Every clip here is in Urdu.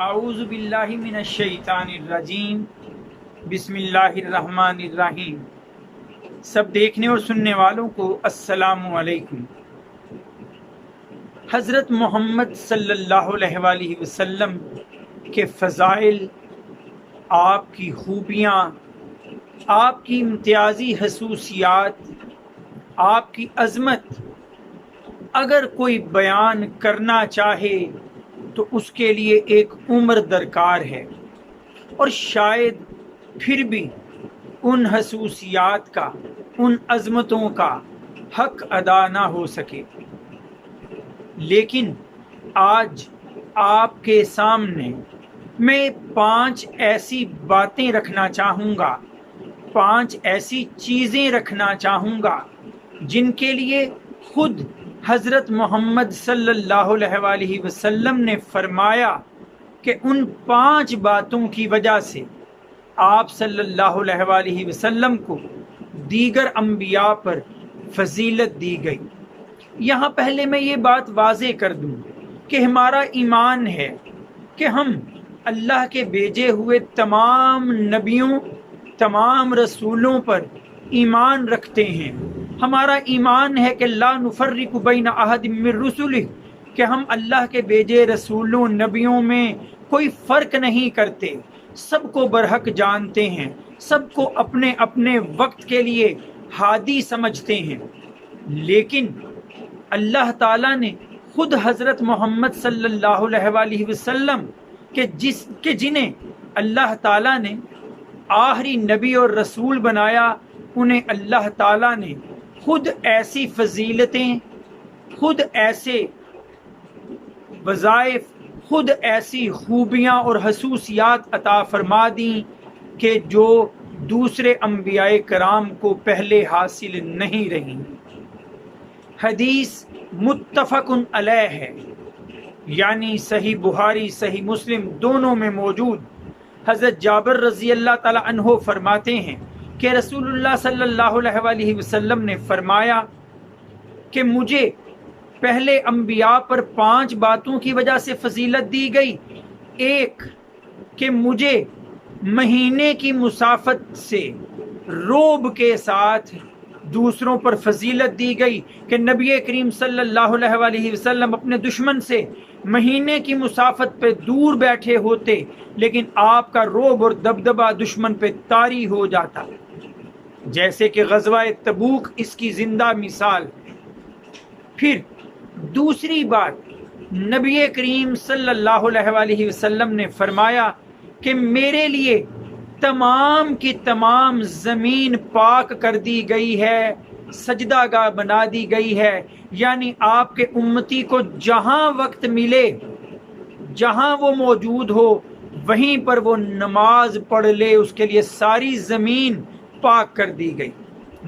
اعوذ باللہ من الشیطان الرجیم بسم اللہ الرحمن الرحیم۔ سب دیکھنے اور سننے والوں کو السلام علیکم۔ حضرت محمد صلی اللہ علیہ وآلہ وسلم کے فضائل، آپ کی خوبیاں، آپ کی امتیازی خصوصیات، آپ کی عظمت اگر کوئی بیان کرنا چاہے تو اس کے لیے ایک عمر درکار ہے، اور شاید پھر بھی ان خصوصیات کا، ان عظمتوں کا حق ادا نہ ہو سکے۔ لیکن آج آپ کے سامنے میں 5 ایسی باتیں رکھنا چاہوں گا، 5 ایسی چیزیں رکھنا چاہوں گا جن کے لیے خود حضرت محمد صلی اللہ علیہ وآلہ وسلم نے فرمایا کہ ان 5 باتوں کی وجہ سے آپ صلی اللہ علیہ وآلہ وسلم کو دیگر انبیاء پر فضیلت دی گئی۔ یہاں پہلے میں یہ بات واضح کر دوں کہ ہمارا ایمان ہے کہ ہم اللہ کے بھیجے ہوئے تمام نبیوں، تمام رسولوں پر ایمان رکھتے ہیں۔ ہمارا ایمان ہے کہ لا نفرق بین احد من رسلہ، کہ ہم اللہ کے بھیجے رسولوں، نبیوں میں کوئی فرق نہیں کرتے، سب کو برحق جانتے ہیں، سب کو اپنے اپنے وقت کے لیے ہادی سمجھتے ہیں۔ لیکن اللہ تعالیٰ نے خود حضرت محمد صلی اللہ علیہ وآلہ وسلم کہ جنہیں اللہ تعالیٰ نے آخری نبی اور رسول بنایا، انہیں اللہ تعالیٰ نے خود ایسی فضیلتیں، خود ایسے وظائف، خود ایسی خوبیاں اور خصوصیات عطا فرما دیں کہ جو دوسرے انبیاء کرام کو پہلے حاصل نہیں رہیں۔ حدیث متفق علیہ ہے، یعنی صحیح بخاری، صحیح مسلم دونوں میں موجود۔ حضرت جابر رضی اللہ تعالی عنہ فرماتے ہیں کہ رسول اللہ صلی اللہ علیہ وآلہ وسلم نے فرمایا کہ مجھے پہلے انبیاء پر 5 باتوں کی وجہ سے فضیلت دی گئی۔ ایک، کہ مجھے مہینے کی مسافت سے روب کے ساتھ دوسروں پر فضیلت دی گئی کہ نبی کریم صلی اللہ علیہ وآلہ وسلم اپنے دشمن سے مہینے کی مسافت پہ دور بیٹھے ہوتے، لیکن آپ کا روب اور دبدبہ دشمن پہ طاری ہو جاتا، جیسے کہ غزوہ تبوک اس کی زندہ مثال۔ پھر دوسری بات، نبی کریم صلی اللہ علیہ وآلہ وسلم نے فرمایا کہ میرے لیے تمام کی تمام زمین پاک کر دی گئی ہے، سجدہ گاہ بنا دی گئی ہے، یعنی آپ کے امتی کو جہاں وقت ملے، جہاں وہ موجود ہو، وہیں پر وہ نماز پڑھ لے، اس کے لیے ساری زمین پاک کر دی گئی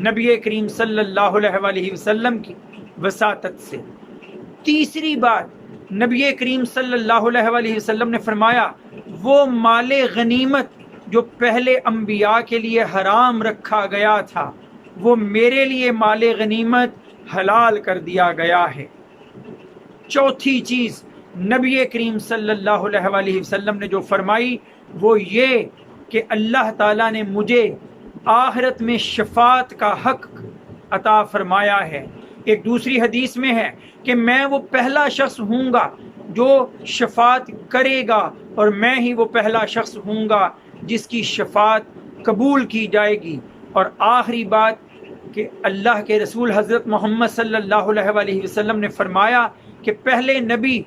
نبی کریم صلی اللہ علیہ وآلہ وسلم کی وساطت سے۔ تیسری بات، نبی کریم صلی اللہ علیہ وآلہ وسلم نے فرمایا وہ مال غنیمت جو پہلے انبیاء کے لیے حرام رکھا گیا تھا، وہ میرے لیے مال غنیمت حلال کر دیا گیا ہے۔ چوتھی چیز نبی کریم صلی اللہ علیہ وآلہ وسلم نے جو فرمائی وہ یہ کہ اللہ تعالیٰ نے مجھے آخرت میں شفاعت کا حق عطا فرمایا ہے۔ ایک دوسری حدیث میں ہے کہ میں وہ پہلا شخص ہوں گا جو شفاعت کرے گا، اور میں ہی وہ پہلا شخص ہوں گا جس کی شفاعت قبول کی جائے گی۔ اور آخری بات کہ اللہ کے رسول حضرت محمد صلی اللہ علیہ وآلہ وسلم نے فرمایا کہ پہلے نبی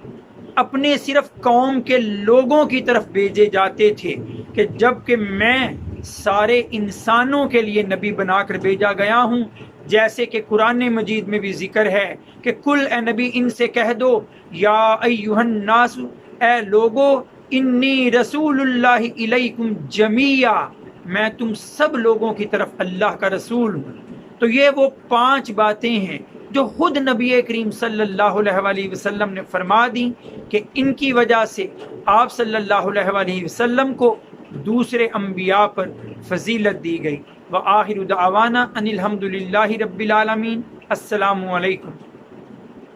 اپنے صرف قوم کے لوگوں کی طرف بھیجے جاتے تھے، کہ جب کہ میں سارے انسانوں کے لیے نبی بنا کر بھیجا گیا ہوں، جیسے کہ قرآن مجید میں بھی ذکر ہے کہ کل اے نبی ان سے کہہ دو یا ایھا الناس، اے لوگو، انی رسول اللہ الیکم جمیعا، میں تم سب لوگوں کی طرف اللہ کا رسول ہوں۔ تو یہ وہ 5 باتیں ہیں جو خود نبی کریم صلی اللہ علیہ وآلہ وسلم نے فرما دیں کہ ان کی وجہ سے آپ صلی اللہ علیہ وآلہ وسلم کو دوسرے انبیاء پر فضیلت دی گئی۔ وآخر دعوانا ان الحمد للہ رب العالمین۔ السلام علیکم۔